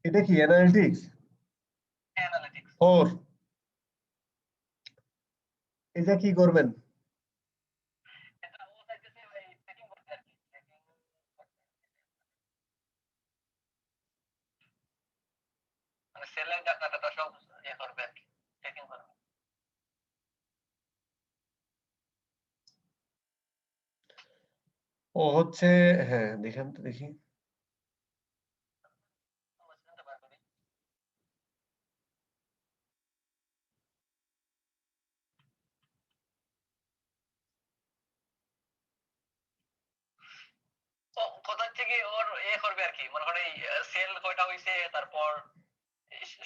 এটা কি analytics? Analytics 4 এটা কি করবেন? এটা ও চাইতেছে ভাই ট্রেকিং করতে আর কি ট্রেকিং মানে সেলের ডাটাটা সব ইয়ে করবে আর কি ট্রেকিং করবে ও হচ্ছে, হ্যাঁ দেখেন তো দেখি। আমরা চিন্তা বার করি ও কোথা থেকে ওর ইয়ে করবে আর কি মনে করেন এই সেল কয়টা হইছে তারপর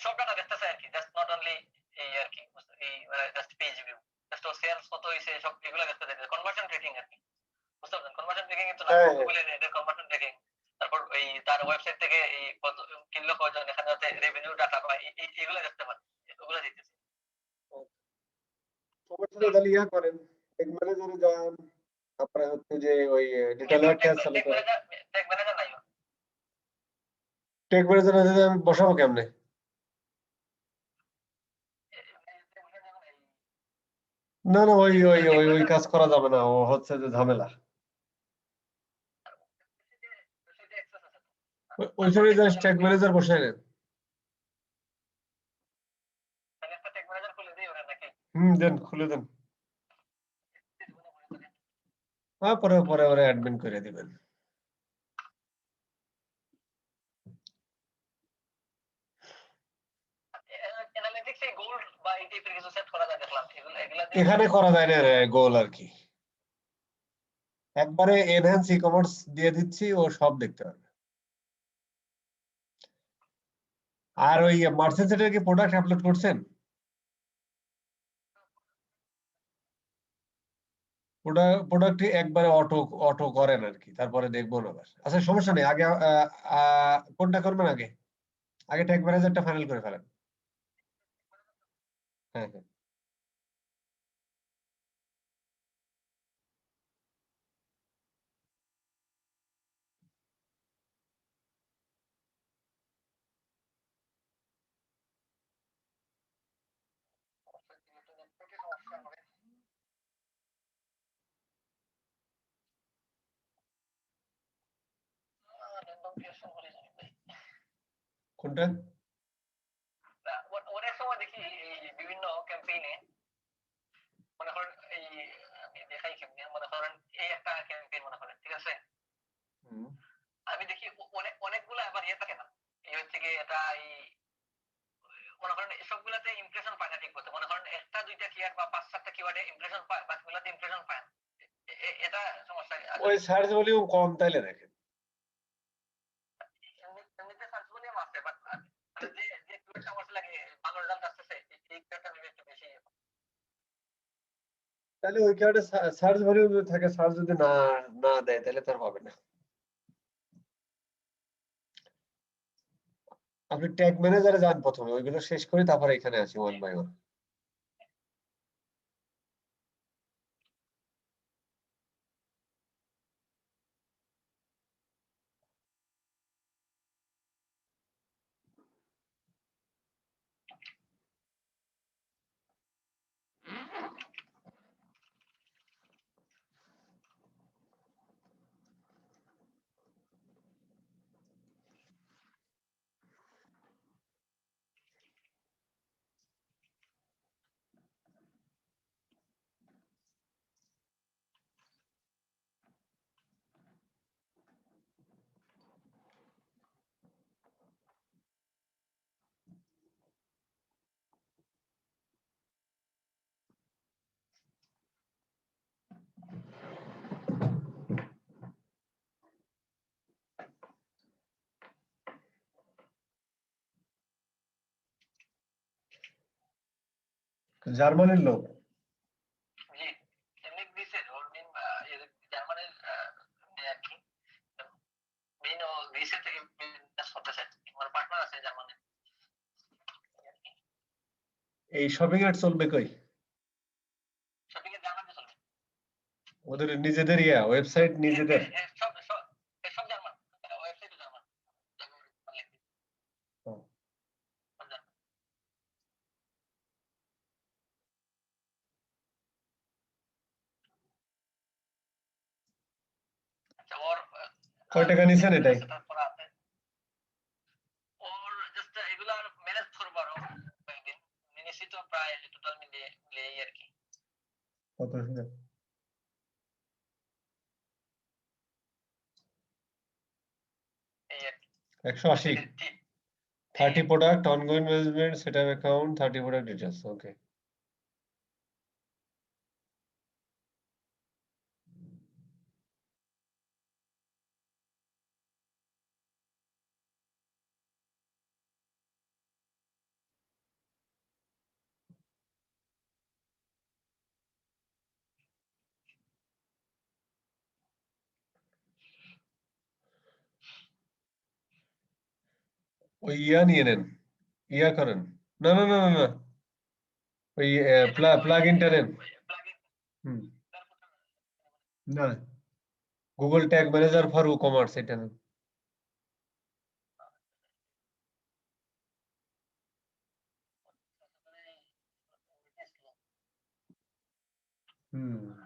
সব ডাটা দেখতেছে আর কি জাস্ট নট অনলি এই আর কি এই জাস্ট পেজ ভিউ জাস্ট ও সেলস কত হইছে সব এগুলো দেখতেছে কনভার্সন ট্র্যাকিং আর কি বুঝতে পারছেন কনভার্সন ট্র্যাকিং কিন্তু না গুগলের এদের কনভার্সন ট্র্যাকিং তারপর এই তার ওয়েবসাইট থেকে এই কত কিনলো কয়জন এখানে যাতে রেভিনিউ ডাটা পায় এগুলো দেখতে পারে ওগুলো দিতেছে সমস্যা তাহলে ইয়া করেন, টেক ম্যানেজারে যান, তারপরে হচ্ছে যে ওই ডিটেল ট্যাগ চালু করেন। টেক ম্যানেজার নাই টেক ম্যানেজারে আমি বসাবো কেমনে? না না ওই ওই ওই ওই কাজ করা যাবে না, ও হচ্ছে যে ঝামেলা। ওই সময় জাস্ট ট্যাগ ম্যানেজার বসায় নেন। দেন খুলে দেন। হ্যাঁ পরে পরে ওরা অ্যাডমিন করে দিবেন। এখানে করা যায় না গোল আর কি, একবারে এনহ্যান্স ই কমার্স দিয়ে দিচ্ছি, ও সব দেখতে পারবে। আর ওই মার্চেন্ট সেটের কি প্রোডাক্ট আপলোড করছেন? প্রোডাক্ট একবারে অটো অটো করেন আর কি, তারপরে দেখবো না আবার। আচ্ছা সমস্যা নেই, আগে কোনটা করবেন আগে? আগে ট্যাগ ম্যানেজারটা ফাইনাল করে ফেলেন। হ্যাঁ হ্যাঁ কোনটা? অনেক সময় দেখি এই বিভিন্ন ক্যাম্পেইনে মনে করেন এই আমি দেখাই কেমনি মনে করেন এই একটা ক্যাম্পেইন মনে করেন ঠিক আছে আমি দেখি অনেকগুলো আবার ইয়ে থাকে না এই হচ্ছে কি এটা এই মনে করেন সবগুলাতে ইমপ্রেশন পায় না ঠিক মতো মনে করেন একটা দুইটা কিওয়ার্ড বা 5-7টা কিওয়ার্ডে ইমপ্রেশন পায় বাকিগুলোতে ইমপ্রেশন পায় না এটা সমস্যা ওই সার্চ ভলিউম কম তাইলে দেখেন। এমনিতে সার্চ ভলিউম আছে বাট মানে যে যে কিওয়ার্ডটা আমার লাগে ভালো রেজাল্ট আসছে এই কিওয়ার্ডটা মেবি একটু বেশি তাহলে ওই কারণে সার্চ ভলিউম থাকে, সার্চ যদি না না দেয় তাহলে তার হবে না। আপনি ট্যাগ ম্যানেজারে যান প্রথমে, ওইগুলো শেষ করে তারপরে এখানে আসি ওয়ান বাই ওয়ান। জার্মানির লোক? জি এমনি গ্রিসের ওর মেন জার্মানির আর কি মেন ও গ্রিসের থেকে বিজনেস করতেছে আমার পার্টনার আছে জার্মানি এই শপিং এর চলবে কই? শপিং এর জার্মানি চলবে ওদের নিজেদের ওয়েবসাইট নিজেদের? সব সব সব জার্মান ওয়েবসাইট জার্মান কয় টাকা নিছেন এটাই? তারপর আছে ওর জাস্ট এগুলা ম্যানেজ করবো আরো কয়েকদিন নিয়েছি তো প্রায় টোটাল মিলিয়ে এই আর কি কত শুনে? এই আর কি 180 30 product ongoing management setup account 30 product details okay ওই ইয়া নিয়ে নেন ইয়া করেন না না না না না ওই প্লাগ ইনটা নেন হুম না Google tag manager for e-commerce এটা নেন হুম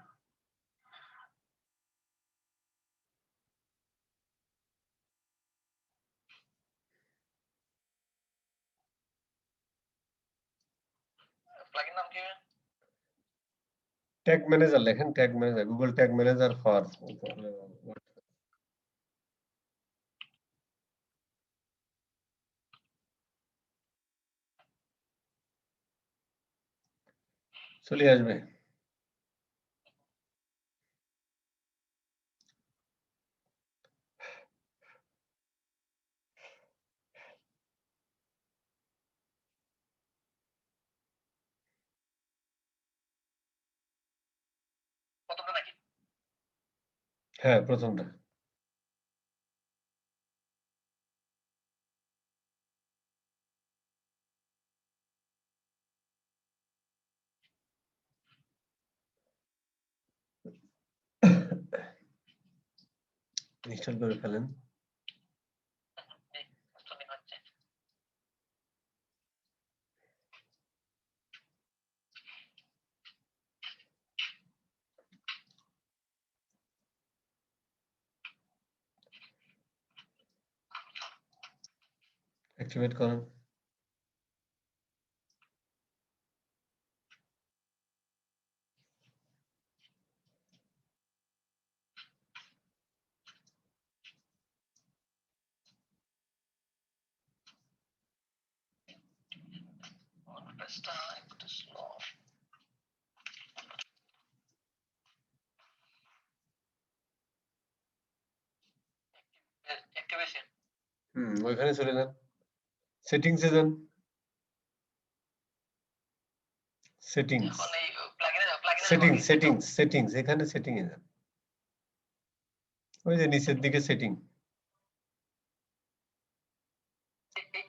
প্লাগইন নাম কি ট্যাগ ম্যানেজার লেখেন tag manager Google tag manager for চলে আসবে প্রথমটা নাকি হ্যাঁ প্রথমটা ইনস্টল করে ফেলেন হচ্ছে অ্যাক্টিভেট করেন পেজটা একটু স্লো অ্যাক্টিভেশন ওইখানে চলে যান সেটিংসে যান সেটিংস এখন এই প্লাগইনে সেটিংস এখানে সেটিং এ যান ওই যে নিচের দিকে সেটিং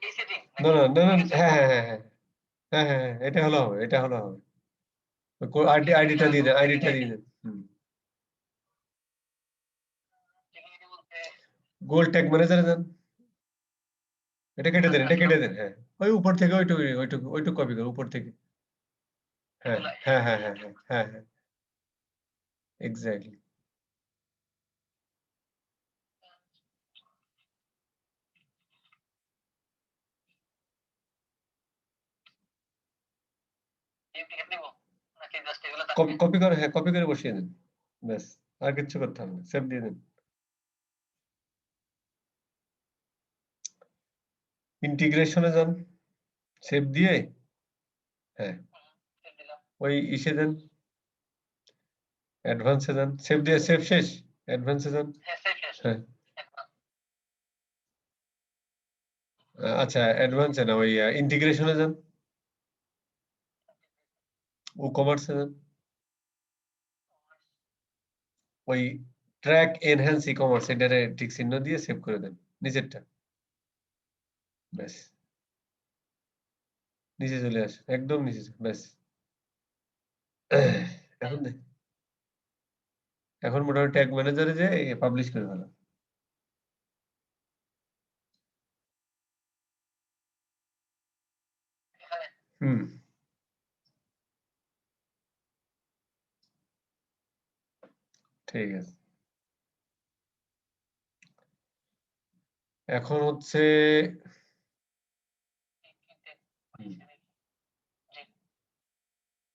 এই সেটিং না না না না হ্যাঁ হ্যাঁ হ্যাঁ হ্যাঁ হ্যাঁ হ্যাঁ হ্যাঁ, এটা হলো হবে এটা হলো হবে আইডিটা দিয়ে দেন আইডিটা দিয়ে দেন গোল ট্যাগ ম্যানেজারে যান এটা কেটে দেন হ্যাঁ ওই উপর থেকে ওইটুকু কপি করো উপর থেকে হ্যাঁ হ্যাঁ হ্যাঁ হ্যাঁ হ্যাঁ হ্যাঁ হ্যাঁ এক্স্যাক্টলি নাকি জাস্ট এগুলো কপি করে হ্যাঁ কপি করে বসিয়ে দেন ব্যাস আর কিছু করতে হবে না সেভ দিয়ে দেন ইন্টিগ্রেশনে যান সেভ দিয়ে হ্যাঁ ওই ইসে দেন অ্যাডভান্সে যান সেভ দিয়ে সেভ শেষ অ্যাডভান্সে যান হ্যাঁ আচ্ছা অ্যাডভান্সে না ওই ইন্টিগ্রেশনে যান ও কমার্সে যান ওই ট্র্যাক এনহ্যান্স ই কমার্স এটারে ঠিক চিহ্ন দিয়ে সেভ করে দেন নিচেরটা ব্যাস নিচে চলে আস একদম নিচে ব্যাস এখন এখন মোটামুটি ট্যাগ ম্যানেজারে যে পাবলিশ করে ফেলো হুম ঠিক আছে এখন হচ্ছে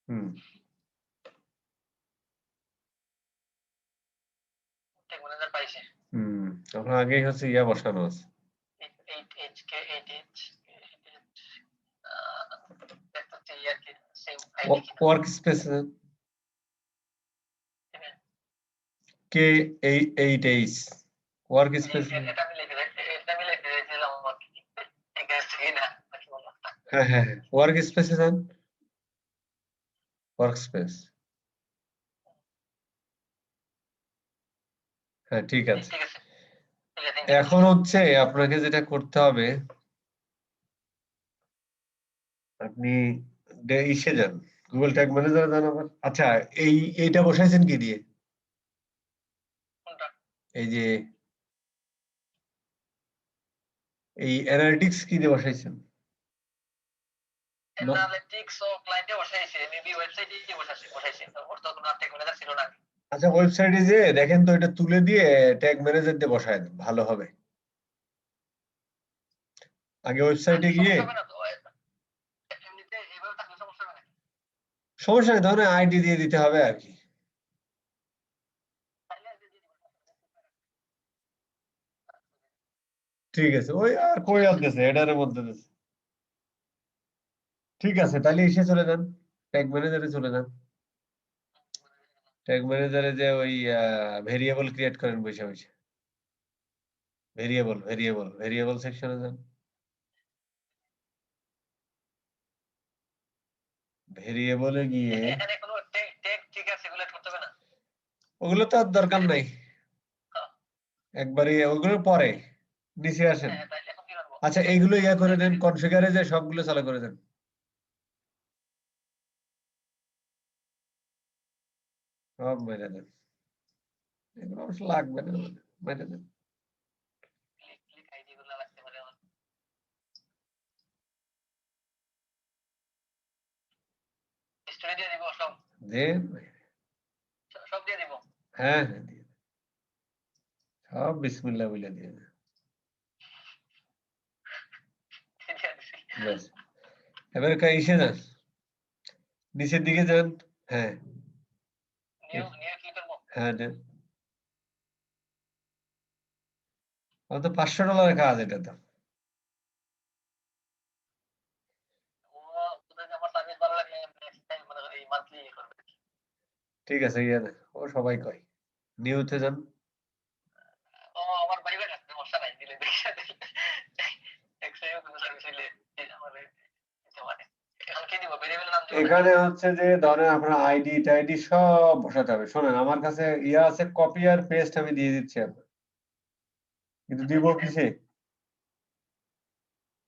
হুম ট্যাগ ম্যানেজার পাইছে হুম আপনার আগেই হচ্ছে ইয়া বসানো আছে 8H কে 8H দেখতে ইয়ার কি সেম আইডি কিনা ওয়ার্ক স্পেস কে 8H ওয়ার্ক স্পেস এটা আমি লিখে দিলাম আমার কি ঠিক আছে কিনা নাকি বললাম হ্যাঁ হ্যাঁ ওয়ার্ক স্পেসে যান ওয়ার্ক স্পেস হ্যাঁ ঠিক আছে ঠিক আছে এখন হচ্ছে আপনাকে যেটা করতে হবে আপনি ইসে যান গুগল ট্যাগ ম্যানেজারে যান আবার আচ্ছা এইটা বসাইছেন কি দিয়ে কোনটা এই যে এই অ্যানালিটিক্স কি দিয়ে বসাইছেন অ্যানালিটিক্স ও ক্লায়েন্টে বসাইছে মেবি ওয়েবসাইটে বসাইছে ওর তো কোনো ট্যাগ ম্যানেজার ছিল না আচ্ছা ওয়েবসাইটে যে দেখেন তো এটা তুলে দিয়ে ট্যাগ ম্যানেজার দিয়ে বসায় দেন ভালো হবে আগে ওয়েবসাইটে গিয়ে সমস্যা হবে না তো এমনিতে এইভাবে থাকলে সমস্যা হবে না সমস্যা নেই তাহলে আইডি দিয়ে দিতে হবে আর কি ঠিক আছে ওই আর কই আসতেছে এটার মধ্যে দিছে। ঠিক আছে তাহলে এসে চলে যান ট্যাগ ম্যানেজারে চলে যান ট্যাগ ম্যানেজারে যে ওই ভেরিয়েবল ক্রিয়েট করেন বসে বসে ভেরিয়েবল সেকশনে যান ভেরিয়েবলে গিয়ে এখানে কোনো ট্যাগ ঠিক আছে এগুলো করতে হবে না ওগুলো তো আর দরকার নাই একবারই ওগুলো পরে নিচে আসেন হ্যাঁ তাহলে এখন কি করব আচ্ছা এইগুলো ইয়া করে দেন কনফিগারে যে সবগুলো চালু করে দেন সব মেরে দেন এগুলো অবশ্য লাগবে না মেরে দেন ক্লিক আইডি গুলো লাগতে পারে আমার স্টোরি দিয়ে দিব সব দেন সব দিয়ে দিব হ্যাঁ হ্যাঁ দিয়ে দেন। সব বিসমিল্লাহ বলে দিয়ে দেন ব্যাস এবারে ইসে যান নিচের দিকে যান হ্যাঁ নিউ ক্লিক করব হ্যাঁ দেন অত $500 কাজ এটা তো ও যদি আমার সার্ভিস ভালো লাগে নেক্সট টাইম মানে এই মান্থলি করবে ঠিক আছে ইয়ে দেন ও সবাই কয় নিউতে যান ও আমার ভাই ভাই আছে সমস্যা নাই দিলে দেখে এক্সট্রা কোনো সার্ভিস হইলে আমাদের দিতে পারে এখন কি দিব ভেরিয়েবল নাম দিব এখানে হচ্ছে যে ধরেন আপনার আইডি টাইডি সব বসাতে হবে শোনেন আমার কাছে ইয়া আছে কপি আর পেস্ট আমি দিয়ে দিচ্ছি আপনার কিন্তু দিব কিসে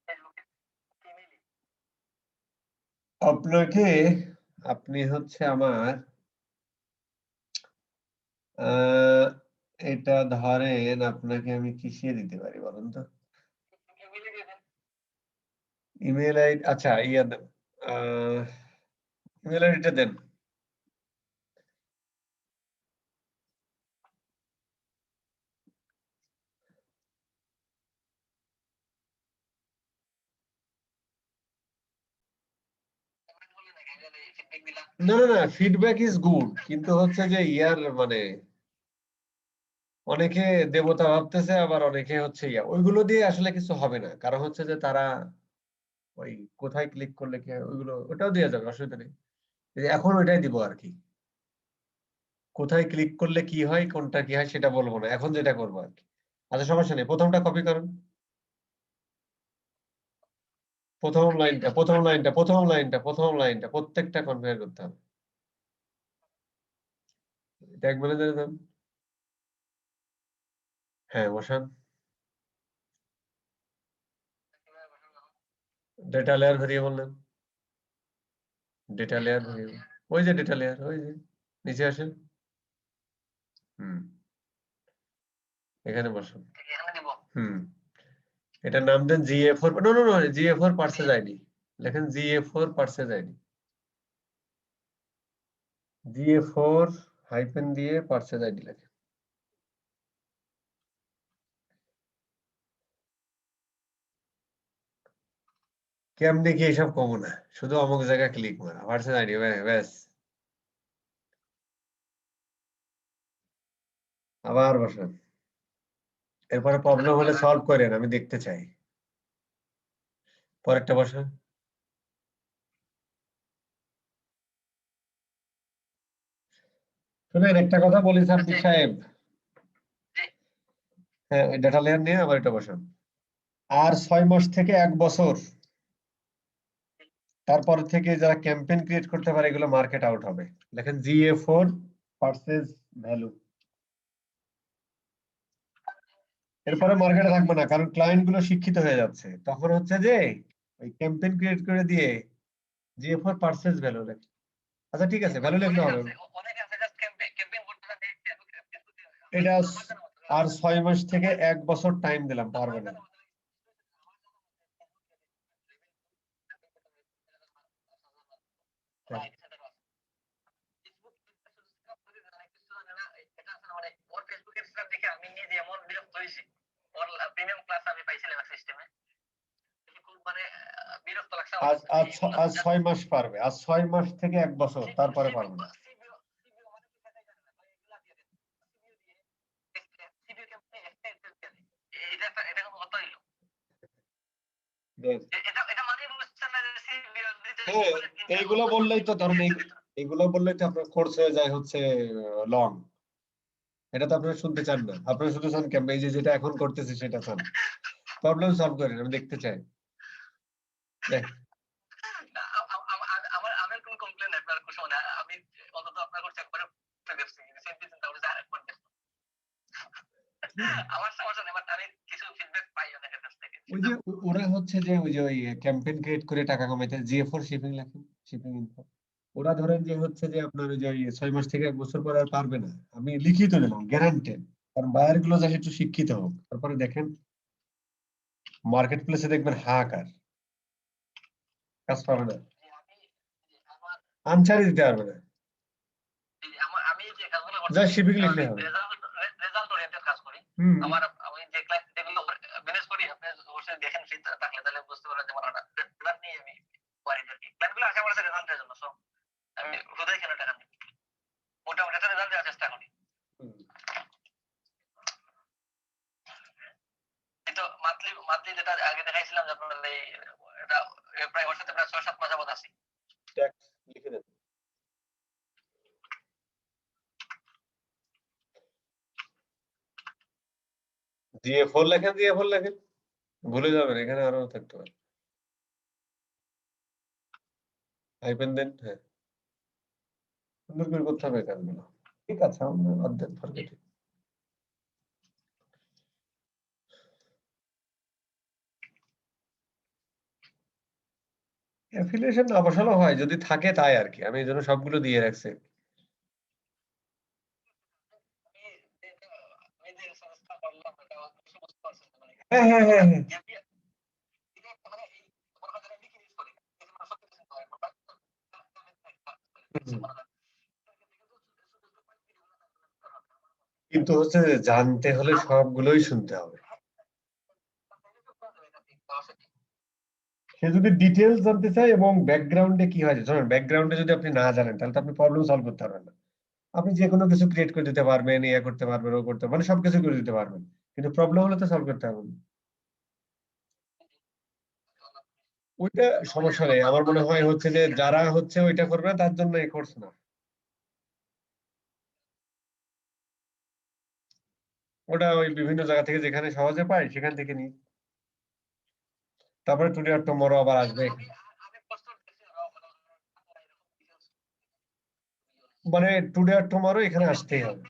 ফেসবুকে ইমেইল আপনাকে আপনি হচ্ছে আমার এটা ধরেন আপনাকে আমি কিসে দিতে পারি বলেন তো ইমেইলে দিয়ে দেন ইমেল আইডি আচ্ছা ইয়া দেন ইমেল আইডিটা দেন বলে না ফিডব্যাক দিলাম না না না ফিডব্যাক ইজ গুড কিন্তু হচ্ছে যে ইয়ার মানে অনেকে দেবতা ভাবতেছে আবার অনেকে হচ্ছে ইয়া ওইগুলো দিয়ে আসলে কিছু হবে না কারণ হচ্ছে যে তারা ওই কোথায় ক্লিক করলে কি হয় ওইগুলো ওটাও দেওয়া যাবে অসুবিধা নেই এই যে এখন ওইটাই দিব আর কি কোথায় ক্লিক করলে কি হয় কোনটা কি হয় সেটা বলবো না এখন যেটা করবো আর কি আচ্ছা সমস্যা নেই প্রথমটা কপি করুন প্রথম লাইনটা প্রত্যেকটা কনফিগার করতে হবে ট্যাগ ম্যানেজারে যান হ্যাঁ বসান ডেটা লেয়ার ভেরিয়েবল নেন ডেটা লেয়ার ভেরিয়েবল ওই যে ডেটা লেয়ার ওই যে নিচে আসেন হুম এখানে বসুন এখানে দিব হুম এটার নাম দেন GA4 no no no GA4 purchase ID লেখেন GA4 purchase ID GA4 hyphen দিয়ে পার্সেজ আইডি লেখেন কেমনে কি এসব কমো না, শুধু অমুক জায়গায় ক্লিক মারা, ভার্সন আইডি ব্যাস। আবার বসেন, এরপরে প্রবলেম হলে সলভ করেন, আমি দেখতে চাই। পরেরটা বসেন। শুনেন একটা কথা বলি সাব্বির সাহেব, হ্যাঁ ওই ডাটা লেয়ার নিয়ে আবার এটা বসান। আর 6 মাস থেকে 1 বছর তারপর থেকে যারা ক্যাম্পেইন ক্রিয়েট করতে পারে এগুলো মার্কেট আউট হবে। দেখেন GA4 পারচেজ ভ্যালু, এরপরে মার্কেটে থাকবে না, কারণ ক্লায়েন্ট গুলো শিক্ষিত হয়ে যাচ্ছে। তখন হচ্ছে যে ওই ক্যাম্পেইন ক্রিয়েট করে দিয়ে GA4 পারচেজ ভ্যালু লেখে। আচ্ছা ঠিক আছে, ভ্যালু লিখলে হবে। এটা আর 6 মাস থেকে 1 বছর টাইম দিলাম, পারবে না। আমি নিজে এমন বিরক্ত হয়েছি, ওর প্রিমিয়াম ক্লাস আমি পাইছিলাম সিস্টেমে, খুব মানে বিরক্ত লাগছে। আজ 6 মাস পারবে, আজ 6 মাস থেকে 1 বছর, তারপরে পারবে না। এইগুলো বললেই তো ধরেন, এইগুলো বললেই তো আপনার কোর্স হয়ে যায় হচ্ছে লং। এটা তো আপনারা শুনতে চান না, আপনারা শুধু চান ক্যাম্প, এই যে যেটা এখন করতেছি সেটা চান। প্রবলেম সলভ করেন, আমি দেখতে চাই। আমার কোনো কমপ্লেন নাই, আপনার কোনো সময় আমি অন্তত আপনার করতে একবার দেখছি, আমার সমস্যা নেই, বাট আমি কিছু ফিডব্যাক পাই অনেকের কাছ থেকে। ওই যে ওরা হচ্ছে যে ওই যে ওই ক্যাম্পেইন ক্রিয়েট করে টাকা কামাইতে GA4 শিপিং লেখেন, শিপিং ইনফো। ওরা ধরেন যে হচ্ছে যে আপনার ওই যে 6 মাস থেকে 1 বছর পরে আর পারবে না, আমি লিখিত দিলাম গ্যারান্টেড। কারণ বায়ার গুলো যা একটু শিক্ষিত হোক, তারপরে দেখেন মার্কেট প্লেসে দেখবেন হাহাকার, কাজ পাবে না, আনসারই দিতে পারবে না। আমি যে কাজগুলো করছি, যা শিপিং লিখলে হবে। রেজাল্ট ওরিয়েন্টেড কাজ করি। আমার আমি যে ক্লায়েন্ট যেগুলো ম্যানেজ করি, আপনি অবশ্যই দেখেন ফিট থাকলে তাহলে বুঝতে পারবেন যে আমার রেজাল্ট নিয়ে আমি ওয়ারিড আর কি। ক্লায়েন্টগুলো আসে আমার কাছে রেজাল্টের জন্য, সো আমি হুদাই কেন টাকা নিই, মোটামুটি একটা রেজাল্ট দেওয়ার চেষ্টা করি। কিন্তু মান্থলি যেটা আগে দেখাইছিলাম যে আপনার এই এটা প্রায় ওর সাথে প্রায় 6-7 মাস যাবত আছি। ট্যাক্স লিখে দেন। GA4 লেখেন, GA4 লেখেন, ভুলে যাবেন, এখানে আরো থাকতে পারে। হাইপেন দেন, হ্যাঁ সুন্দর করে করতে হবে কাজগুলো। ঠিক আছে, আমরা অর্ধেক ফরগেট। অ্যাফিলিয়েশন না বসানো হয় যদি থাকে তাই আর কি, আমি এই জন্য সবগুলো দিয়ে রাখছি। হ্যাঁ হ্যাঁ হ্যাঁ হ্যাঁ, কিন্তু হচ্ছে যে জানতে হলে সবগুলোই শুনতে হবে। সে যদি ডিটেলস জানতে চায় এবং ব্যাকগ্রাউন্ডে কি হয়, ধরেন ব্যাকগ্রাউন্ডে যদি আপনি না জানেন তাহলে তো আপনি প্রবলেম সলভ করতে পারবেন না। আপনি যে কোনো কিছু ক্রিয়েট করে দিতে পারবেন, ইয়ে করতে পারবেন, ও করতে মানে সবকিছু করে দিতে পারবেন, কিন্তু প্রবলেম হলে তো সলভ করতে পারবেন। ওইটা সমস্যা নেই, আমার মনে হয় হচ্ছে যে যারা হচ্ছে ওইটা করবে তার জন্য এই কোর্স না, ওটা ওই বিভিন্ন জায়গা থেকে যেখানে সহজে পাই সেখান থেকে নিই। তারপরে টুডে আর টুমরো আবার আসবে, মানে টুডে আর টুমরো এখানে আসতেই হবে।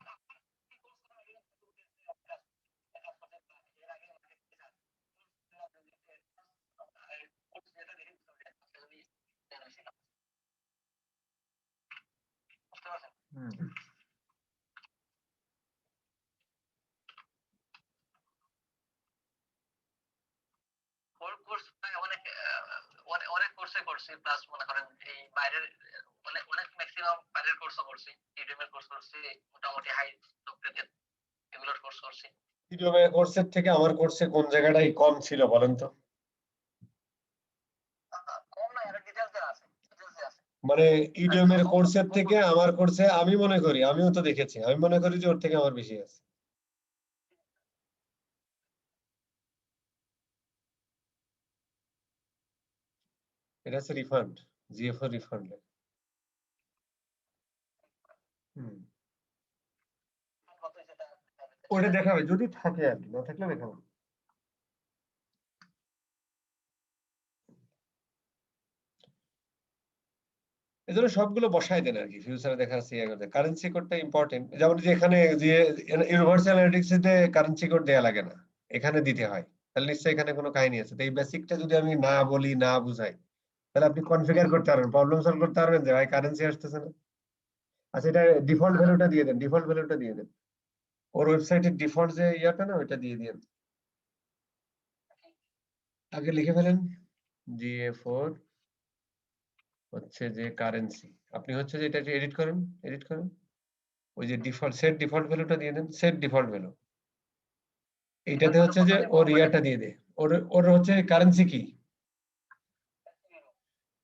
অনেক কোর্সে করছি, প্লাস মনে করেন এই বাইরের অনেক ম্যাক্সিমাম বাইরের কোর্সও করছি, ইউটিউবের কোর্স করছি, মোটামুটি হাই লেভেলের এগুলোর কোর্স করছি। ইউটিউবের কোর্সের থেকে আমার কোর্সে কোন জায়গাটাই কম ছিল বলেন তো? মানে ইডিওমের কোর্সের থেকে আমার কোর্সে আমি মনে করি, আমিও তো দেখেছি, আমি মনে করি যে ওর থেকে আমার বেশি আছে। এটা হচ্ছে রিফান্ড, জিএফও রিফান্ড। ওটা দেখাবে যদি থাকে, আর কি, না থাকলে দেখাবে। এজন্য সবগুলো বসাই দেন আর কি, ফিউচারে দেখা যাচ্ছে ইয়ে করতে। কারেন্সি কোডটা ইম্পর্টেন্ট, যেমন যে এখানে যে ইউনিভার্সাল অ্যানালিটিক্স এ কারেন্সি কোড দেয়া লাগে না, এখানে দিতে হয়। তাহলে নিশ্চয়ই এখানে কোনো কাহিনী আছে। তো এই বেসিকটা যদি আমি না বলি, না বুঝাই, তাহলে আপনি কনফিগার করতে পারবেন, প্রবলেম সলভ করতে পারবেন যে ভাই কারেন্সি আসতেছে না। আচ্ছা, এটা ডিফল্ট ভ্যালুটা দিয়ে দেন, ডিফল্ট ভ্যালুটা দিয়ে দেন। ওর ওয়েবসাইটের ডিফল্ট যে ইয়াটা না, ওইটা দিয়ে দিন। আগে লিখে ফেলেন GA4 হচ্ছে যে কারেন্সি। আপনি হচ্ছে যে এটা এডিট করেন, এডিট করেন। ওই যে ডিফল্ট সেট ডিফল্ট ভ্যালুটা দিয়ে দেন, সেট ডিফল্ট ভ্যালু। এইটাতে হচ্ছে যে ওর ইয়ারটা দিয়ে দে, ওর ওর হচ্ছে কারেন্সি কি,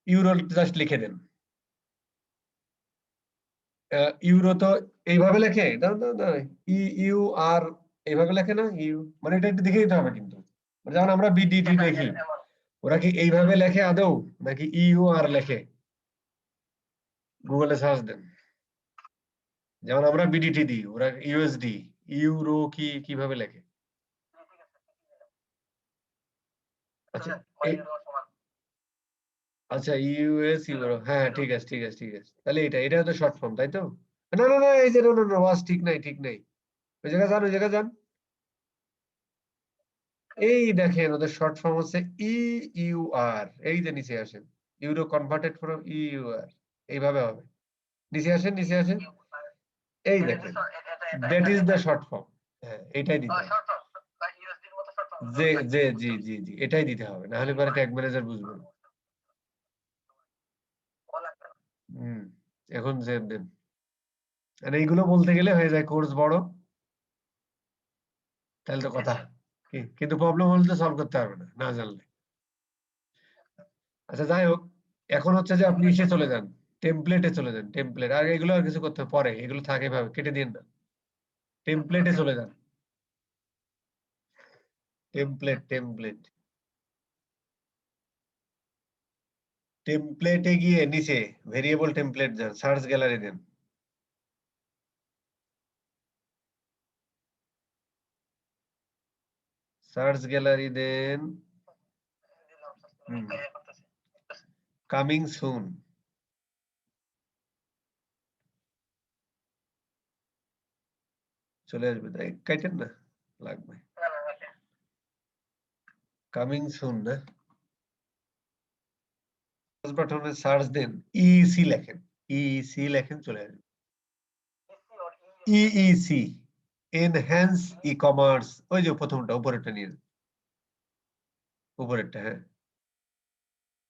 ইউরো জাস্ট লিখে দেন। ইউরো তো এইভাবে লেখে, না না না, ইউ আর এইভাবে লেখে না, ইউ মানে এটা একটু দেখে দিতে হবে কিন্তু। মানে যেমন আমরা বিডিটি দেখি, ওরা কি এইভাবে লেখে আদৌ, নাকি ইউ আর লেখে? গুগলে সার্চ দেন। যেমন আমরা বিডিটি দিই, ওরা ইউএসডি, ইউরো কি কিভাবে লেখে? আচ্ছা আচ্ছা, ইউএস ইউরো, হ্যাঁ ঠিক আছে ঠিক আছে ঠিক আছে। তাহলে এটা হচ্ছে শর্ট ফর্ম, তাই তো? না না না, এই যে না না না, ওয়াজ ঠিক নাই ঠিক নাই। ওই জায়গায় যান, ওই জায়গায় যান। এই দেখেন ওদের শর্ট ফর্ম হচ্ছে ইউআর। এই যে নিচে আসেন, ইউরো কনভার্টেড ফ্রম ইউআর, এইভাবে হবে। নিচে আসেন, নিচে আসেন, এই দেখেন, that is the short form. হ্যাঁ, এটাই দিতে হবে। যে যে জি জি জি, এটাই দিতে হবে, না হলে পরে ট্যাগ ম্যানেজার বুঝবে না। হুম, এখন যে দেন। আর এইগুলো বলতে গেলে হয়ে যায় কোর্স বড়, তাহলে তো কথা কি, কিন্তু প্রবলেম হলে তো সলভ করতে পারবে না, না জানলে। আচ্ছা যাই হোক, এখন হচ্ছে যে আপনি ইসে চলে যান, টেমপ্লেটে চলে যান, টেমপ্লেট। আর এগুলো আর কিছু করতে হবে পরে, এগুলো থাকে ভাবে, কেটে দিন না। টেমপ্লেটে চলে যান, টেমপ্লেট টেমপ্লেট টেমপ্লেটে গিয়ে নিচে ভেরিয়েবল টেমপ্লেট যান, সার্চ গ্যালারি দেন। সার্চ গ্যালারি দেন, কামিং সুন চলে আসবে, তাই কাটেন না, লাগবে। কামিং সুন না, বাটনে সার্চ দেন, ইসি লেখেন, ইসি লেখেন, চলে আসবে। ইইসি, এনহ্যান্স ই কমার্স, ওই যে প্রথমটা উপরেরটা নিয়ে নেন। উপরেরটা, হ্যাঁ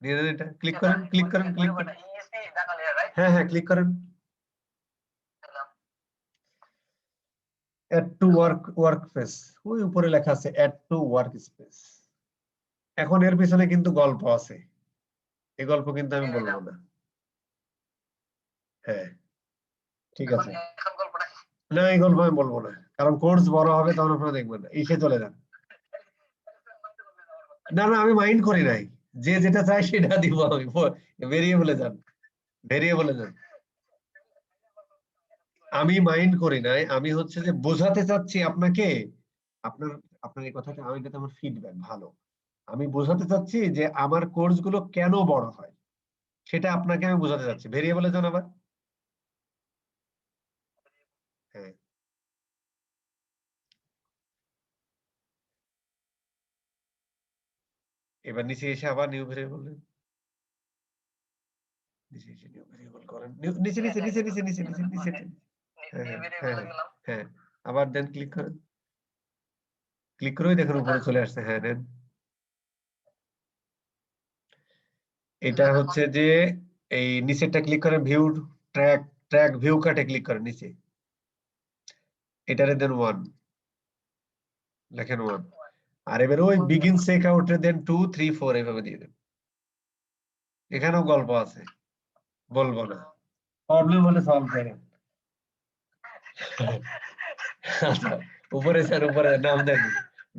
নিয়ে নেন, এটা ক্লিক করেন, ক্লিক করেন, ক্লিক করেন। হ্যাঁ হ্যাঁ, ক্লিক করেন। অ্যাড টু ওয়ার্ক স্পেস, ওই উপরে লেখা আছে অ্যাড টু ওয়ার্ক স্পেস। এখন এর পিছনে কিন্তু গল্প আছে, এই গল্প কিন্তু আমি বলবো না। হ্যাঁ ঠিক আছে, না এই গল্প আমি বলবো না, কারণ কোর্স বড় হবে, তখন আপনারা দেখবেন না। ইসে চলে যান। না না, আমি মাইন্ড করি নাই, যে যেটা চাই সেটা দিব আমি। বেরিয়ে বলে যান, বেরিয়ে বলে যান। আমি মাইন্ড করি নাই, আমি হচ্ছে যে বোঝাতে চাচ্ছি আপনাকে। আপনার আপনার এই কথাটা, আমি এটা আমার ফিডব্যাক ভালো। আমি বোঝাতে চাচ্ছি যে আমার কোর্স গুলো কেন বড় হয়, সেটা আপনাকে আমি বোঝাতে চাচ্ছি। ভেরিয়েবলে যান আবার। হ্যাঁ, এবার নিচে এসে আবার নিউ ভেরিয়েবল, নিচে এসে নিউ ভেরিয়েবল করেন, নিচে নিচে নিচে নিচে নিচে নিচে নিচে। হ্যাঁ হ্যাঁ হ্যাঁ হ্যাঁ, আবার দেন, ক্লিক করেন, ক্লিক করেই দেখুন উপরে চলে আসছে। হ্যাঁ দেন, এটা হচ্ছে যে এই নিচেরটা ক্লিক করেন, ভিউ ট্র্যাক, ট্র্যাক ভিউ কাটে ক্লিক করেন নিচে, এটারে দেন 1, লেখেন 1। আর এবার ওই বিগিন চেক আউট এ দেন 2 3 4, এইভাবে দিয়ে দেন। এখানেও গল্প আছে। বলবো না, প্রবলেম হলে সলভ করেন। আচ্ছা, উপরে স্যার, উপরে নাম দেন,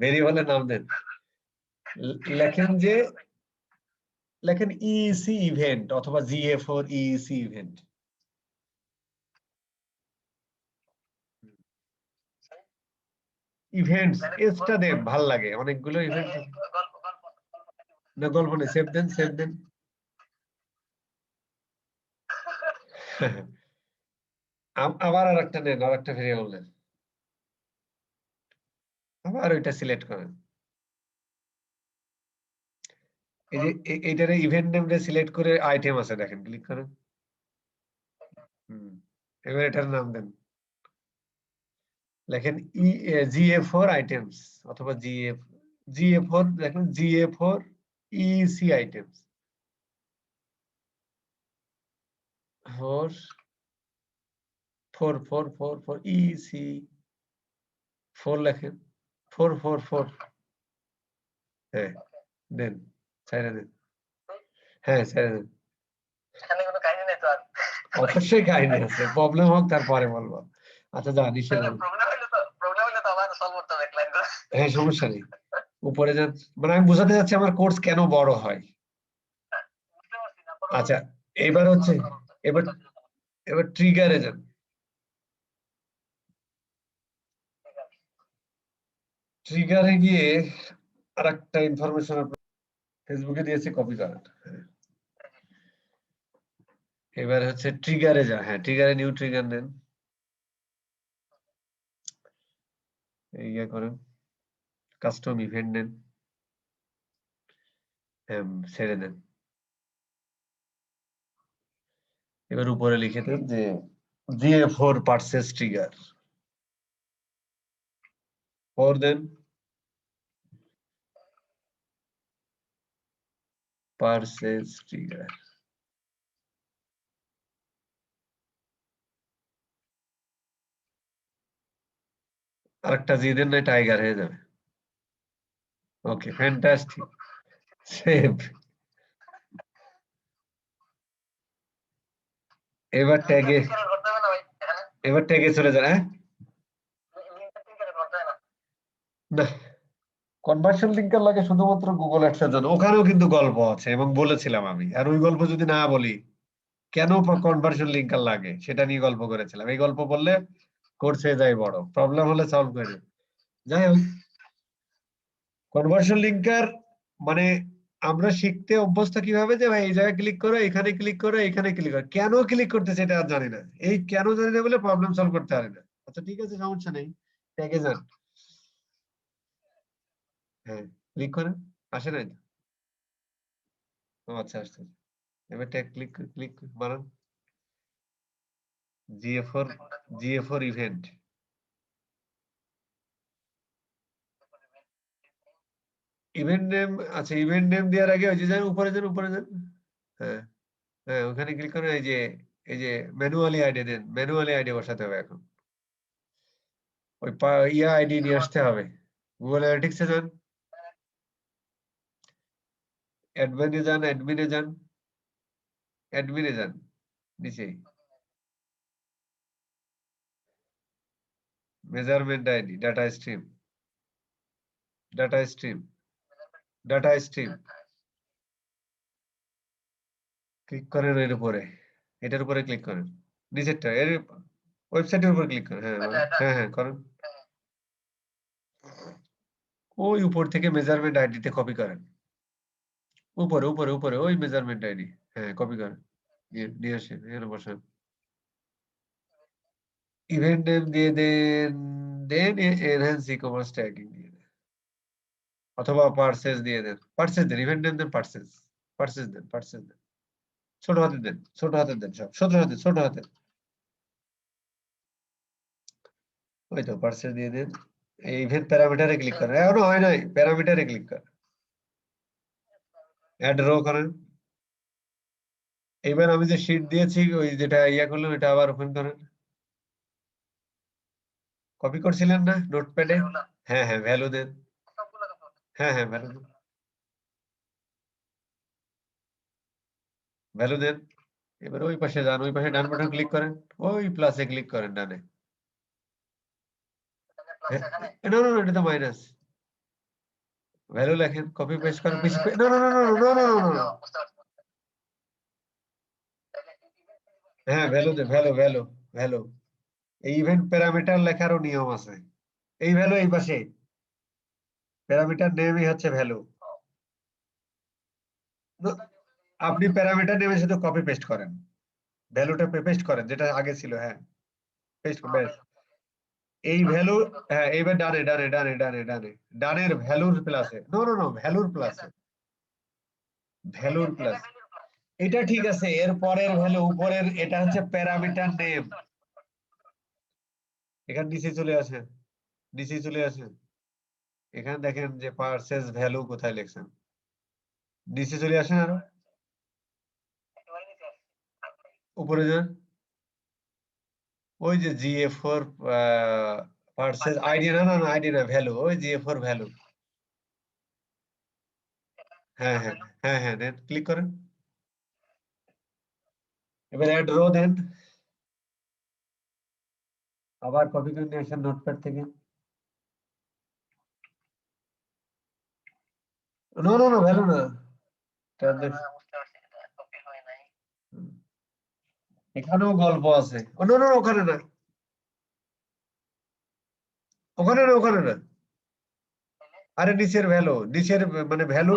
ভেরিয়েবলের নাম দেন। লেখেন যে, লেখেন ইসি ইভেন্ট অথবা GA4 ইসি ইভেন্ট। ইভেন্টস এসটা দেন, ভাল লাগে, অনেকগুলো ইভেন্ট। না, গল্প নেই, সেভ দেন, সেভ দেন। আবার আরেকটা নেন, আরেকটা ভেরিয়েবল নেন, আবার ওইটা সিলেক্ট করেন। এই যে এইটারে ইভেন্ট নেমটা সিলেক্ট করে আইটেম আছে দেখেন, ক্লিক করেন। এবার এটার নাম দেন, লেখেন GA4 আইটেমস অথবা GA4, দেখেন GA4 ইসি আইটেমস। 4 ইসি 4 লেখেন, 4 হ্যাঁ দেন, ছেড়ে দেন, হ্যাঁ ছেড়ে দেন। এখানে কোনো কাহিনী নেই তো আর। অবশ্যই কাহিনী আছে, প্রবলেম হোক তারপরে বলবো। আচ্ছা যা, নিচে যান। প্রবলেম হলে তো আবার সলভ করতে হবে এক লাইন করে। হ্যাঁ সমস্যা নেই, উপরে যান। মানে আমি বোঝাতে যাচ্ছি আমার কোর্স কেন বড় হয়। বুঝতে পারছি না। আচ্ছা, এবার হচ্ছে, এবার এবার ট্রিগারে যান। ট্রিগারে গিয়ে আরেকটা ইনফরমেশন ফেসবুকে দিয়েছি, কপি করেন। এবার হচ্ছে ট্রিগারে যা, হ্যাঁ ট্রিগারে নিউ ট্রিগার নেন, ইয়ে করেন, কাস্টম ইভেন্ট নেন, ছেড়ে দেন। এবার উপরে লিখে দেন যে GA4 পারচেজ ট্রিগার, ফর দেন পারচেজ ট্রিগার। আরেকটা জি দেন, না টাইগার হয়ে যাবে। Okay, fantastic, save. এবার ট্যাগে, এবার ট্যাগে চলে যান। হ্যাঁ না, কনভার্সন লিঙ্কার লাগে শুধুমাত্র গুগল অ্যাডসের জন্য, ওখানেও কিন্তু গল্প আছে এবং বলেছিলাম আমি। আর ওই গল্প যদি না বলি, কেন কনভার্সন লিঙ্কার লাগে সেটা নিয়ে গল্প করেছিলাম। এই গল্প বললে কোর্স হয়ে যায় বড়, প্রবলেম হলে সলভ করে। যাই হোক, কনভার্সন লিঙ্কার মানে আমরা শিখতে অভ্যস্ত কিভাবে, যে ভাই এই জায়গায় ক্লিক করো, এখানে ক্লিক করো, এখানে ক্লিক করো, কেন ক্লিক করতেছে এটা আর জানি না। এই কেন জানি না বলে প্রবলেম সলভ করতে পারি না। আচ্ছা ঠিক আছে, সমস্যা নেই, ট্যাগে যান। হ্যাঁ ক্লিক করেন, আসে নাই তো? ও আচ্ছা, আসছে। এবার ট্যাগ ক্লিক বানান, GA4 ইভেন্ট। ইভেন্ট নেম, আচ্ছা ইভেন্ট নেম দেওয়ার আগে ওই যে যান, উপরে যান, উপরে যান। হ্যাঁ হ্যাঁ, ওখানে ক্লিক করেন। এই যে ম্যানুয়ালি আইডি দেন, ম্যানুয়ালি আইডি বসাতে হবে এখন। ওই ইয়া আইডি নিয়ে আসতে হবে। গুগল অ্যানালিটিক্সে যান, অ্যাডমিনে যান, অ্যাডমিনে যান, অ্যাডমিনে যান, নিচে measurement ID, data stream, data stream, data stream. Click করেন এর উপরে, এটার উপরে ক্লিক করেন, নিচেরটা, এর ওয়েবসাইটের উপর ক্লিক করেন। হ্যাঁ হ্যাঁ হ্যাঁ করেন। ওই উপর থেকে মেজারমেন্ট আইডিতে কপি করেন, উপরে উপরে উপরে ওই মেজারমেন্ট আইডি, হ্যাঁ কপি করেন, নিয়ে আসেন, এখানে বসান। ইভেন্ট নেম দিয়ে দেন, দেন এনহ্যান্স ই কমার্স ট্যাগিং দিয়ে দেন, অথবা পার্সেস দিয়ে দেন, পার্সেস দেন, ইভেন্ট নেম দেন, পার্সেস, পার্সেস দেন, পার্সেস দেন, ছোট হাতে দেন, ছোট হাতে দেন, সব ছোট হাতে, ছোট হাতে। ওই তো পার্সেস দিয়ে দেন। এই ইভেন্ট প্যারামিটারে ক্লিক করেন, এখনো হয় নাই, প্যারামিটারে ক্লিক করেন, অ্যাড রো করেন। এবার আমি যে শীট দিয়েছি, ওই যেটা ইয়া করলাম, এটা আবার ওপেন করেন। কপি করছিলেন না নোটপ্যাডে? হ্যাঁ হ্যাঁ, ভ্যালু দেন, হ্যাঁ হ্যাঁ ভ্যালু দেন, ভ্যালু দেন। এবার ওই পাশে যান, ওই পাশে ডান বাটন ক্লিক করেন, ওই প্লাসে ক্লিক করেন ডানে। প্লাস এখানে না না না, এটা তো মাইনাস। ভ্যালু লেখেন, কপি পেস্ট করেন, পিছে না না না না না না না না, বুঝতে পারছি। হ্যাঁ ভ্যালু দে, ভ্যালু ভ্যালু ভ্যালু। এই ইভেন্ট প্যারামিটার লেখারও নিয়ম আছে। এই ভ্যালু এই পাশে, প্যারামিটার নেমই হচ্ছে ভ্যালু। আপনি প্যারামিটার নেমে শুধু কপি পেস্ট করেন, ভ্যালুটা পেস্ট করেন যেটা আগে ছিল, হ্যাঁ পেস্ট ব্যাস। এই ভ্যালু, হ্যাঁ এইবার ডানে ডানে ডানে ডানে ডানে, ডানের ভ্যালুর প্লাসে, নো নো নো ভ্যালুর প্লাসে, ভ্যালুর প্লাস। এটা ঠিক আছে, এর পরের ভ্যালু উপরের, এটা হচ্ছে প্যারামিটার নেম। এখানে নিচে চলে আসে, নিচে চলে আসে, এখানে দেখেন যে পারচেজ ভ্যালু কোথায় লিখছেন, নিচে চলে আসেন আরো উপরে যান, ওই যে GA4 পারচেজ আইডি, না না না আইডি না, ভ্যালু, ওই GA4 ভ্যালু। হ্যাঁ হ্যাঁ হ্যাঁ হ্যাঁ দেন, ক্লিক করেন। এবার অ্যাড রো দেন, আবার কপি করে নিয়ে আসেন নোটপ্যাড থেকে। নো নো নো ভ্যালু না, ট্রানজাকশন। বুঝতে পারছি, এটা কপি হয় নাই। এখানেও গল্প আছে, ও নো নো নো, ওখানে না, ওখানে না, ওখানে না, আরে নিচের ভ্যালু, নিচের মানে ভ্যালু,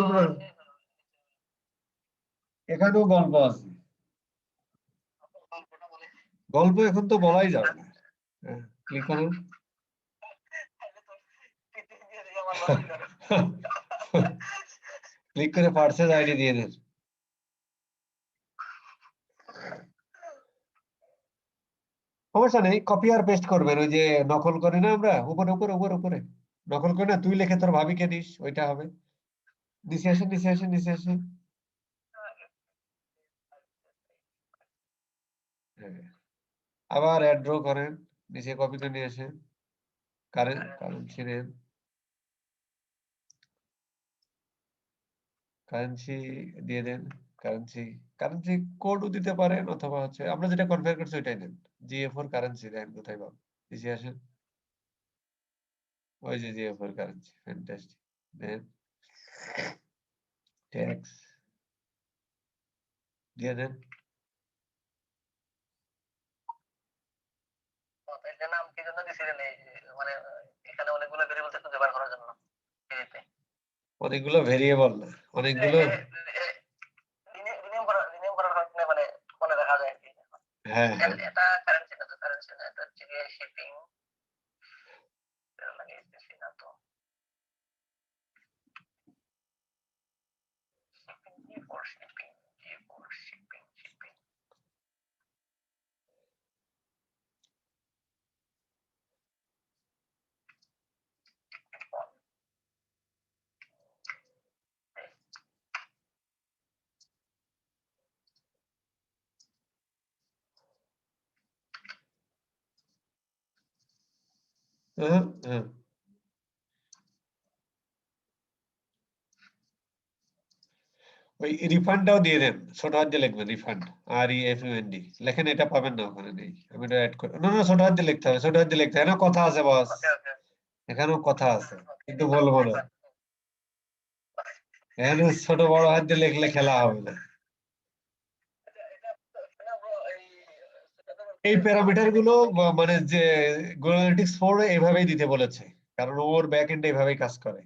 এখানেও গল্প আছে। গল্পটা বলে গল্প এখন তো বলাই যাবে না। ক্লিক করেন। ক্লিক করে পারচেজ আইডি দিয়ে দেন। সমস্যা নেই, কপি আর পেস্ট করবেন, ওই যে নকল করি না আমরা, উপরে উপরে উপরে উপরে নকল করি না, তুই লিখে তোর ভাবিকে দিস, ওইটা হবে। নিচে আসেন নিচে আসেন নিচে আসেন, হ্যাঁ। আবার অ্যাড ড্র করেন, নিচে কপি করে নিয়ে আসেন, কারেন্সি নেন, কারেন্সি দিয়ে দেন, কারেন্সি, কারেন্সি কোডও দিতে পারেন, অথবা হচ্ছে আমরা যেটা কনফিগার করছি ওইটাই দেন। GA4 কারেন্সি দেন, কোথায় পাবেন, নিচে আসেন, ওই যে GA4 কারেন্সি, ফ্যান্টাস্টিক দেন, ট্যাক্স দিয়ে দেন। এটা নাম কি জন্য দিছিলেন? এই মানে এখানে অনেকগুলো ভেরিয়েবল খুঁজে বার করার জন্য। অনেকগুলো ভেরিয়েবল না, অনেকগুলো, রিনেম করার কারণে মানে মনে রাখা যায় আর কি। হ্যাঁ হ্যাঁ এটা কারেন্সি না, তো কারেন্সি না, এটা হচ্ছে গিয়ে শিপিং লাগাইতেছি না তো। শিপিং হ্যাঁ হ্যাঁ। ওই রিফান্ডটাও দিয়ে দেন, ছোট হাত দিয়ে লিখবেন রিফান্ড, REFUND লেখেন, এটা পাবেন না, ওখানে নেই, আমি এটা অ্যাড করে, না না ছোট হাত দিয়ে লিখতে হবে, ছোট হাত দিয়ে লিখতে হবে, এখানেও কথা আছে বস, ওকে ওকে এখানেও কথা আছে, কিন্তু বলবো না, এখানে ছোট বড় হাত দিয়ে লিখলে খেলা হবে না। এই প্যারামিটার গুলো মানে যে গোনালিটিক্স 4 এইভাবেই দিতে বলেছে, কারণ ওর ব্যাক এন্ড এইভাবেই কাজ করে,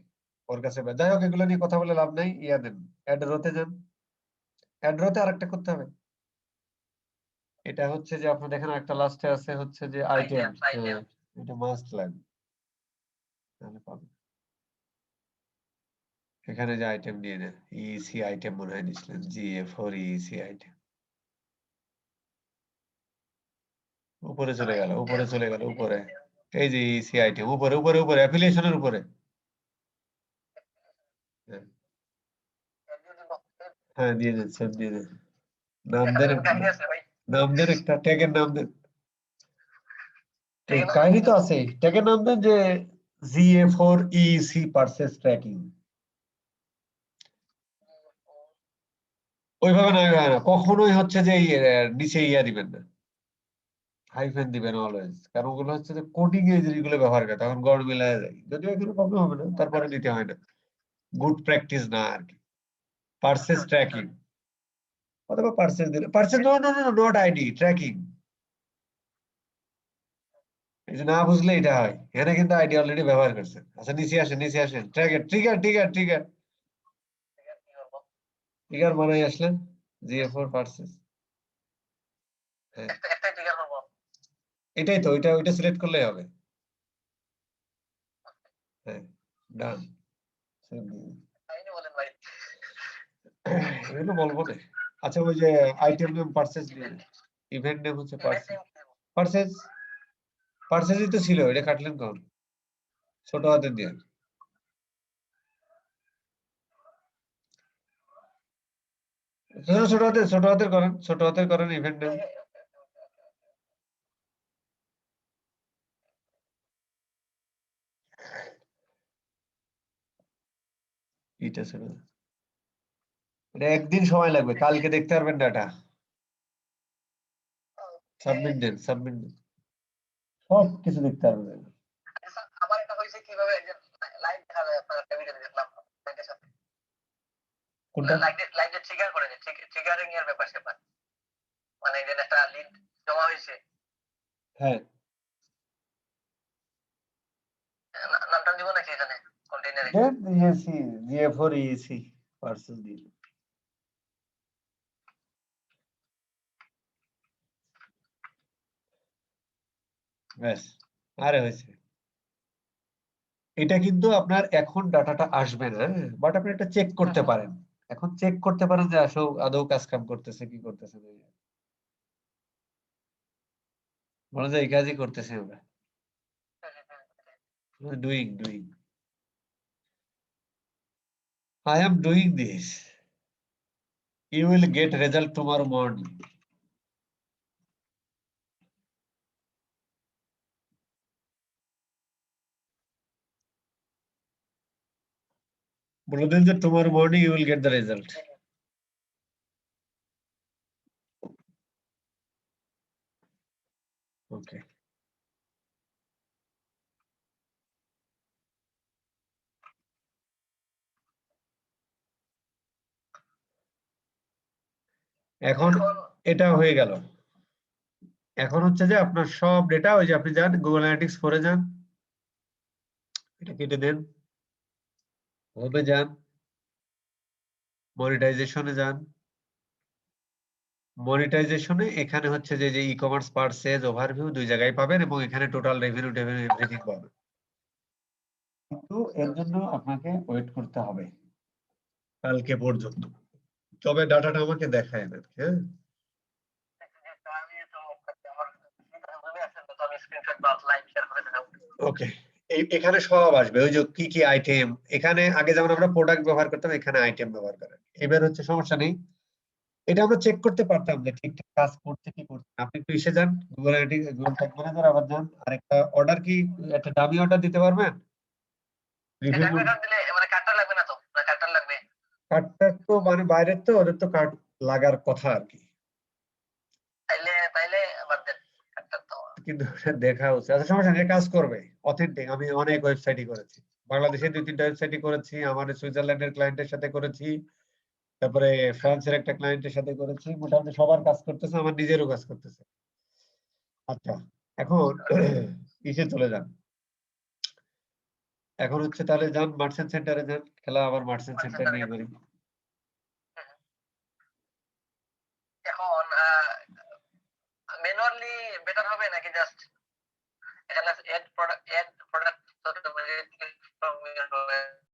ওর কাছে যাই হোক, এগুলো নিয়ে কথা বলে লাভ নাই, ইয়া দেন, অ্যাড রোতে যান, অ্যাড রোতে আরেকটা করতে হবে, এটা হচ্ছে যে আপনি দেখেন একটা লাস্টে আছে হচ্ছে যে আইটেম, এটা মাস্ট লাগবে, তাহলে পাবেন। এখানে যে আইটেম দিয়ে দেন, ইসি আইটেম মনে হয় দিছিলেন, GA4 ইসি আইটেম, উপরে চলে গেল, উপরে চলে গেল, উপরে, এই যে ইসি আইটেম, উপরে উপরে উপরে অ্যাফিলিয়েশনের উপরে, হ্যাঁ হ্যাঁ দিয়ে দেন, সেভ দিয়ে দেন, নাম দেন, নাম দেন, একটা ট্যাগের নাম দেন, কাহিনী তো আছে, ট্যাগের নাম দেন যে GA4 EC পারচেজ ট্র্যাকিং, ওইভাবে না হয় না, কখনোই হচ্ছে যে নিচে ইয়া দিবেন না, হাইফেন দিবেন অলওয়েজ, কারণ ওগুলো হচ্ছে যে কোডিং এ যেগুলো ব্যবহার করে তখন গড় মিলায় যায়, যদিও এখানে প্রবলেম হবে না, তারপরে দিতে হয় না, গুড প্র্যাকটিস না আর কি। পার্সেস ট্র্যাকিং অথবা পার্সেস দিলে, purchase no no no not ID tracking, এই যে না বুঝলে এটা হয়, এখানে কিন্তু আইডি অলরেডি ব্যবহার করছে। আচ্ছা নিচে আসেন ট্র্যাকের ট্রিগার ট্রিগার ট্রিগার ট্রিগার বানাই আসলেন, জিএফ4 পার্সেস, হ্যাঁ একটা ট্রিগার করব। এটাই তো, ওইটা সিলেক্ট করলেই হবে, হ্যাঁ ডান। তাইনি বলেন ভাই। এগুলো বলবো না। আচ্ছা ওই যে আইটেম নেম পার্সেস দিয়ে, ইভেন্ট নেম হচ্ছে পার্সেস, পার্সেস পার্সেসই তো ছিল, এটা কাটলেন কখন, ছোট হাতের দিয়ে, ছোট হাতের করেন, ছোট হাতের করেন ইভেন্ট নেম, এটা ছিল, এটা একদিন সময় লাগবে, কালকে দেখতে পারবেন ডাটা, সাবমিট দেন, সাবমিট দেন, সব কিছু দেখতে পারবেন। আচ্ছা, আমার এটা হইছে কিভাবে, যে লাইভ দেখা যায় আপনার একটা ভিডিও দেখলাম ব্যাংকের সাথে, কোনটা? লাইভ যে ট্রিগার করে, যে ট্রিগারিং এর ব্যাপার স্যাপার, মানে যে একটা লিড জমা হয়েছে, হ্যাঁ নামটা দিব নাকি এখানে কন্টেইনারে? দেন ইএসি, জিএফ4 ইএসি পার্সেস দিয়ে, ব্যাস, আরে হয়েছে। এটা কিন্তু আপনার এখন ডাটাটা আসবে না, বাট আপনি এটা চেক করতে পারেন, এখন চেক করতে পারেন যে আসলে আদৌ কাজ কাম করতেছে কি করতেছে না, বলা যায় এই কাজই করতেছি আমরা, doing I am doing this, you will get result tomorrow morning, বলে দিন যে tomorrow morning you will get the result, okay এখন এটা হয়ে গেল, এখন হচ্ছে যে আপনার সব ডেটা, ওই যে আপনি যান গুগল অ্যানালিটিক্স 4 এ যান, এটা কেটে দেন, হোমে যান, মনিটাইজেশনে যান, মনিটাইজেশনে এখানে হচ্ছে যে ই কমার্স পারচেজ ওভারভিউ দুই জায়গায় পাবেন, এবং এখানে টোটাল রেভিনিউ এভরিথিং পাবেন, কিন্তু এর জন্য আপনাকে ওয়েট করতে হবে কালকে পর্যন্ত, তবে ডাটাটা আমাকে দেখায় দেন, হ্যাঁ ওকে। এখানে সব আসবে, ওই যে কি কি আইটেম, এখানে আগে যেমন আমরা প্রোডাক্ট ব্যবহার করতাম, এখানে আইটেম ব্যবহার করেন, এবার হচ্ছে সমস্যা নেই, এটা আমরা চেক করতে পারতাম যে ঠিকঠাক কাজ করছে কি করছে না। আপনি একটু এসে যান Google analytics, Google tag manager, আবার যান, আরেকটা অর্ডার কি, একটা ডামি অর্ডার দিতে পারবেন, রিভিউ দিলে মানে কার্ডটা লাগবে না তো, না কার্ডটা লাগবে? কার্ডটা তো মানে বাইরের তো, ওদের তো কার্ড লাগার কথা আর কি, তাইলে আবার দেন কার্ডটা তো। কিন্তু দেখা উচিত। আচ্ছা সমস্যা নেই, কাজ করবে অথেন্টিক, আমি অনেক ওয়েবসাইটই করেছি, বাংলাদেশে 2-3টা ওয়েবসাইটই করেছি, আমার সুইজারল্যান্ডের ক্লায়েন্টের সাথে করেছি, তারপরে ফ্রান্সের একটা ক্লায়েন্টের সাথে করেছি, মোটামুটি সবার কাজ করতেছে, আমার নিজেরও কাজ করতেছে। আচ্ছা এখন ইসে চলে যান, এখন হচ্ছে তাহলে যান মার্চেন্ট সেন্টারে যান, খেলা আবার মার্চেন্ট সেন্টার নিয়ে করি। এখন ম্যানুয়ালি বেটার হবে নাকি জাস্ট এখানে এড প্রোডাক্ট